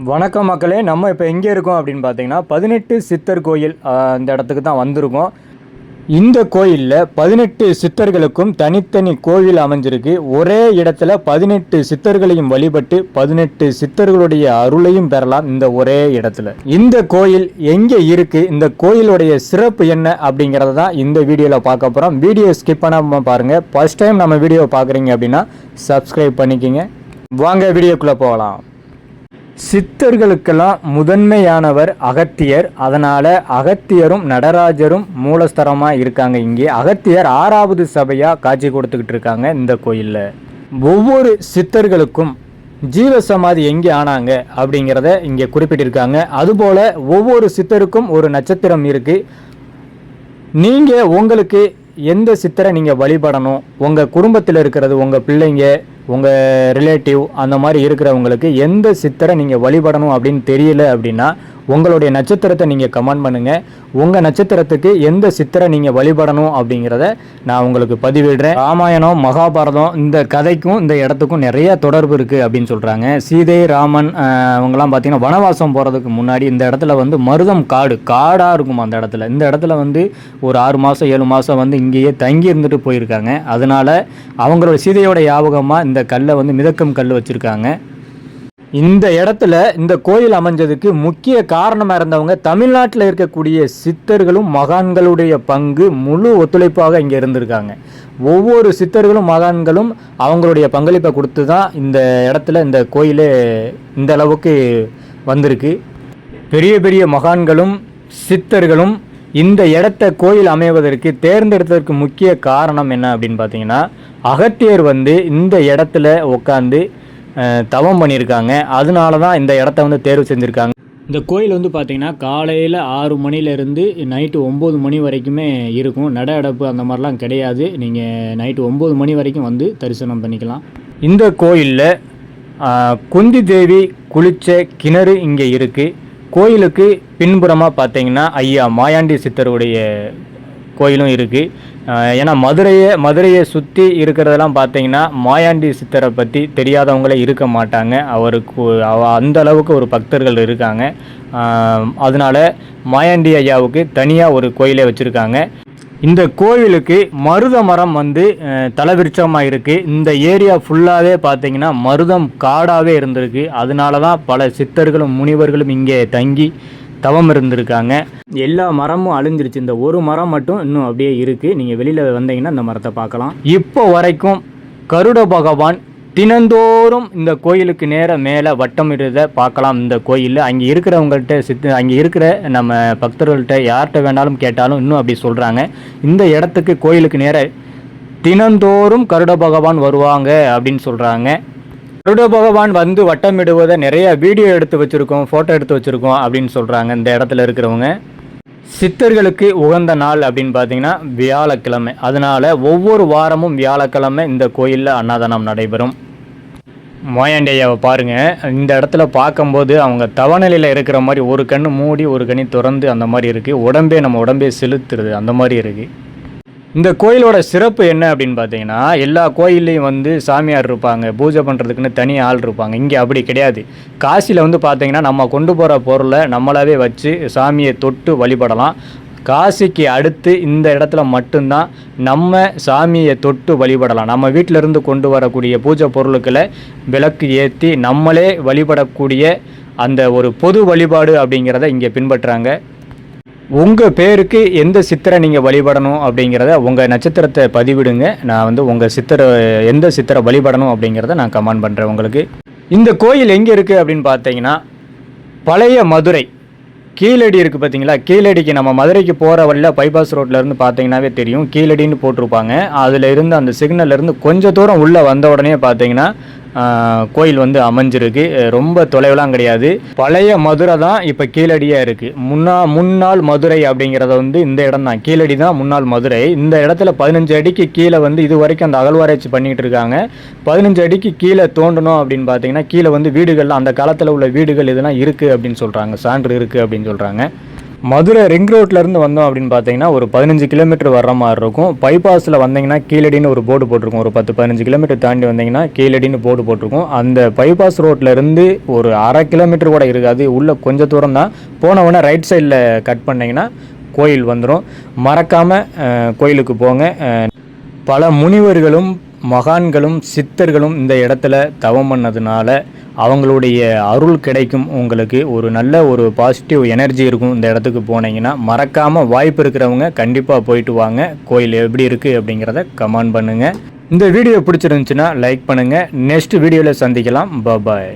வணக்கம் மக்களே. நம்ம இப்போ எங்கே இருக்கோம் அப்படின்னு பார்த்தீங்கன்னா 18 சித்தர் கோயில் இந்த இடத்துக்கு தான் வந்திருக்கோம். இந்த கோயிலில் 18 சித்தர்களுக்கும் தனித்தனி கோவில் அமைஞ்சிருக்கு. ஒரே இடத்துல 18 சித்தர்களையும் வழிபட்டு 18 சித்தர்களுடைய அருளையும் பெறலாம் இந்த ஒரே இடத்துல. இந்த கோயில் எங்கே இருக்கு, இந்த கோயிலுடைய சிறப்பு என்ன அப்படிங்கிறத தான் இந்த வீடியோவில் பார்க்க போகிறோம். வீடியோ ஸ்கிப் பண்ணாமல் பாருங்கள். ஃபர்ஸ்ட் டைம் நம்ம வீடியோ பார்க்குறீங்க அப்படின்னா சப்ஸ்கிரைப் பண்ணிக்கோங்க. வாங்க வீடியோக்குள்ளே போகலாம். சித்தர்களுக்கெல்லாம் முதன்மையானவர் அகத்தியர். அதனால் அகத்தியரும் நடராஜரும் மூலஸ்தரமாக இருக்காங்க. இங்கே அகத்தியர் 6வது சபையாக காட்சி கொடுத்துக்கிட்டு இருக்காங்க இந்த கோயிலில். ஒவ்வொரு சித்தர்களுக்கும் ஜீவசமாதி எங்கே ஆனாங்க அப்படிங்கிறத இங்கே குறிப்பிட்டிருக்காங்க. அதுபோல் ஒவ்வொரு சித்தருக்கும் ஒரு நட்சத்திரம் இருக்குது. நீங்கள் உங்களுக்கு எந்த சித்தரை நீங்கள் வழிபடணும், உங்கள் குடும்பத்தில் இருக்கிறது, உங்கள் பிள்ளைங்க, உங்கள் ரிலேட்டிவ் அந்த மாதிரி இருக்கிறவங்களுக்கு எந்த சித்தரை நீங்கள் வழிபடணும் அப்படின்னு தெரியல அப்படின்னா உங்களுடைய நட்சத்திரத்தை நீங்கள் கமெண்ட் பண்ணுங்கள். உங்கள் நட்சத்திரத்துக்கு எந்த சித்தரை நீங்கள் வழிபடணும் அப்படிங்கிறத நான் உங்களுக்கு பதிவிடுறேன். ராமாயணம், மகாபாரதம் இந்த கதைக்கும் இந்த இடத்துக்கும் நிறைய தொடர்பு இருக்குது அப்படின்னு சொல்கிறாங்க. சீதை, ராமன் அவங்கெல்லாம் பார்த்திங்கன்னா வனவாசம் போகிறதுக்கு முன்னாடி இந்த இடத்துல வந்து மருதம் காடாக இருக்கும். அந்த இடத்துல இந்த இடத்துல வந்து ஒரு 6 மாதம் 7 மாதம் வந்து இங்கேயே தங்கி இருந்துட்டு போயிருக்காங்க. அதனால் அவங்களோட சீதையோட ஞாபகமாக இந்த கல்லை வந்து மிதக்கும் கல் வச்சுருக்காங்க. இந்த இடத்துல இந்த கோயில் அமைஞ்சதுக்கு முக்கிய காரணமாக இருந்தவங்க தமிழ்நாட்டில் இருக்கக்கூடிய சித்தர்களும் மகான்களுடைய பங்கு முழு ஒத்துழைப்பாக இங்கே இருந்திருக்காங்க. ஒவ்வொரு சித்தர்களும் மகான்களும் அவங்களுடைய பங்களிப்பை கொடுத்து தான் இந்த இடத்துல இந்த கோயிலே இந்த அளவுக்கு வந்திருக்கு. பெரிய பெரிய மகான்களும் சித்தர்களும் இந்த இடத்த கோயில் அமைவதற்கு தேர்ந்தெடுத்ததற்கு முக்கிய காரணம் என்ன அப்படின்னு பார்த்தீங்கன்னா, அகத்தியர் வந்து இந்த இடத்துல உட்காந்து தவம் பண்ணியிருக்காங்க. அதனால தான் இந்த இடத்த வந்து தேர்வு செஞ்சுருக்காங்க. இந்த கோயில் வந்து பார்த்திங்கன்னா காலையில் 6 மணிலேருந்து நைட்டு 9 மணி வரைக்குமே இருக்கும். நட அடப்பு அந்த மாதிரிலாம் கிடையாது. நீங்கள் நைட்டு 9 மணி வரைக்கும் வந்து தரிசனம் பண்ணிக்கலாம். இந்த கோயிலில் குந்தி தேவி குளித்த கிணறு இங்கே இருக்குது. கோயிலுக்கு பின்புறமாக பார்த்தீங்கன்னா ஐயா மாயாண்டி சித்தருடைய கோயிலும் இருக்குது. ஏன்னா மதுரையை சுற்றி இருக்கிறதெல்லாம் பார்த்தீங்கன்னா மாயாண்டி சித்தரை பற்றி தெரியாதவங்களே இருக்க மாட்டாங்க. அவருக்கு அந்த அளவுக்கு ஒரு பக்தர்கள் இருக்காங்க. அதனால் மாயாண்டி ஐயாவுக்கு தனியாக ஒரு கோயிலே வச்சுருக்காங்க. இந்த கோவிலுக்கு மருத மரம் வந்து தலவிருட்சமாக இருக்குது. இந்த ஏரியா ஃபுல்லாகவே பார்த்தீங்கன்னா மருதம் காடாகவே இருந்திருக்கு. அதனால தான் பல சித்தர்களும் முனிவர்களும் இங்கே தங்கி தவம் இருந்திருக்காங்க. எல்லா மரமும் அழிஞ்சிருச்சு. இந்த ஒரு மரம் மட்டும் இன்னும் அப்படியே இருக்குது. நீங்கள் வெளியில் வந்தீங்கன்னா இந்த மரத்தை பார்க்கலாம். இப்போ வரைக்கும் கருட பகவான் தினந்தோறும் இந்த கோயிலுக்கு மேலே வட்டமிடுறதை பார்க்கலாம். இந்த கோயிலில் அங்கே இருக்கிறவங்கள்ட்ட அங்கே இருக்கிற நம்ம பக்தர்கள்ட்ட யார்கிட்ட வேணாலும் கேட்டாலும் இன்னும் அப்படி சொல்கிறாங்க. இந்த இடத்துக்கு கோயிலுக்கு தினந்தோறும் கருட பகவான் வருவாங்க அப்படின்னு சொல்கிறாங்க. கருட பகவான் வந்து வட்டமிடுவதை நிறைய வீடியோ எடுத்து வச்சுருக்கோம், ஃபோட்டோ எடுத்து வச்சுருக்கோம் அப்படின்னு சொல்கிறாங்க இந்த இடத்துல இருக்கிறவங்க. சித்தர்களுக்கு உகந்த நாள் அப்படின்னு பார்த்தீங்கன்னா வியாழக்கிழமை. அதனால் ஒவ்வொரு வாரமும் வியாழக்கிழமை இந்த கோயிலில் அன்னதானம் நடைபெறும். மாயாண்டி ஐயாவை பாருங்கள். இந்த இடத்துல பார்க்கும்போது அவங்க தவநிலையில் இருக்கிற மாதிரி ஒரு கண் மூடி ஒரு கண்ணி திறந்து அந்த மாதிரி இருக்குது. நம்ம உடம்பே செலுத்துறது அந்த மாதிரி இருக்குது. இந்த கோயிலோட சிறப்பு என்ன அப்படின்னு பார்த்தீங்கன்னா, எல்லா கோயில்லையும் வந்து சாமியார் இருப்பாங்க, பூஜை பண்ணுறதுக்குன்னு தனி ஆள் இருப்பாங்க. இங்கே அப்படி கிடையாது. காசியில் வந்து பார்த்தீங்கன்னா நம்ம கொண்டு போகிற பொருளை நம்மளாவே வச்சு சாமியை தொட்டு வழிபடலாம். காசிக்கு அடுத்து இந்த இடத்துல மட்டும்தான் நம்ம சாமியை தொட்டு வழிபடலாம். நம்ம வீட்டிலேருந்து கொண்டு வரக்கூடிய பூஜை பொருட்களை விளக்கு ஏற்றி நம்மளே வழிபடக்கூடிய அந்த ஒரு பொது வழிபாடு அப்படிங்கிறத இங்கே பின்பற்றுறாங்க. உங்கள் பேருக்கு எந்த சித்தரை நீங்கள் வழிபடணும் அப்படிங்கிறத உங்கள் நட்சத்திரத்தை பதிவிடுங்க. நான் வந்து உங்கள் எந்த சித்தரை வழிபடணும் அப்படிங்கிறத நான் கமெண்ட் பண்ணுறேன் உங்களுக்கு. இந்த கோயில் எங்கே இருக்குது அப்படின்னு பார்த்தீங்கன்னா, பழைய மதுரை கீழடி இருக்குது பார்த்தீங்களா. கீழடிக்கு நம்ம மதுரைக்கு போகிற வழியில் பைபாஸ் ரோட்லேருந்து பார்த்தீங்கன்னாவே தெரியும், கீழடின்னு போட்டிருப்பாங்க. அதில் இருந்து அந்த சிக்னல்லேருந்து கொஞ்சம் தூரம் உள்ளே வந்த உடனே பார்த்தீங்கன்னா கோயில் வந்து அமைஞ்சிருக்கு. ரொம்ப தொலைவெல்லாம் கிடையாது. பழைய மதுரை தான் இப்போ கீழடியாக இருக்குது. முன்னாள் மதுரை அப்படிங்கிறத வந்து இந்த இடம் தான், கீழடி தான் முன்னாள் மதுரை. இந்த இடத்துல 15 அடிக்கு கீழே வந்து இது வரைக்கும் அந்த அகழ்வாராய்ச்சி பண்ணிகிட்டு இருக்காங்க. 15 அடிக்கு கீழே தோண்டணும் அப்படின்னு பார்த்தீங்கன்னா கீழே வந்து வீடுகள், அந்த காலத்தில் உள்ள வீடுகள் இதெல்லாம் இருக்குது அப்படின்னு சொல்கிறாங்க, சான்று இருக்குது அப்படின்னு சொல்கிறாங்க. மதுரை ரிங் ரோட்லேருந்து வந்தோம் அப்படின்னு பார்த்தீங்கன்னா ஒரு 15 கிலோமீட்டர் வர்ற மாதிரி இருக்கும். பைபாஸில் வந்தீங்கன்னா கீழடின்னு ஒரு போர்டு போட்டிருக்கும். ஒரு 10-15 கிலோமீட்டர் தாண்டி வந்தீங்கன்னா கீழடின்னு போர்டு போட்டிருக்கும். அந்த பைபாஸ் ரோட்லேருந்து ஒரு 1/2 கிலோமீட்டர் கூட இருக்காது, உள்ளே கொஞ்சம் தூரம் தான். போனவுடனே ரைட் சைடில் கட் பண்ணிங்கன்னா கோயில் வந்துடும். மறக்காமல் கோயிலுக்கு போங்க. பல முனிவர்களும் மகான்களும் சித்தர்களும் இந்த இடத்துல தவம் பண்ணதுனால அவங்களுடைய அருள் கிடைக்கும். உங்களுக்கு ஒரு நல்ல ஒரு பாசிட்டிவ் எனர்ஜி இருக்கும். இந்த இடத்துக்கு போனீங்கன்னா மறக்காமல் வாய்ப்பு இருக்கிறவங்க கண்டிப்பாக போயிட்டு வாங்க. கோயில் எப்படி இருக்குது அப்படிங்கிறத கமெண்ட் பண்ணுங்கள். இந்த வீடியோ பிடிச்சிருந்துச்சுன்னா லைக் பண்ணுங்கள். நெக்ஸ்ட் வீடியோவில் சந்திக்கலாம். பாய்.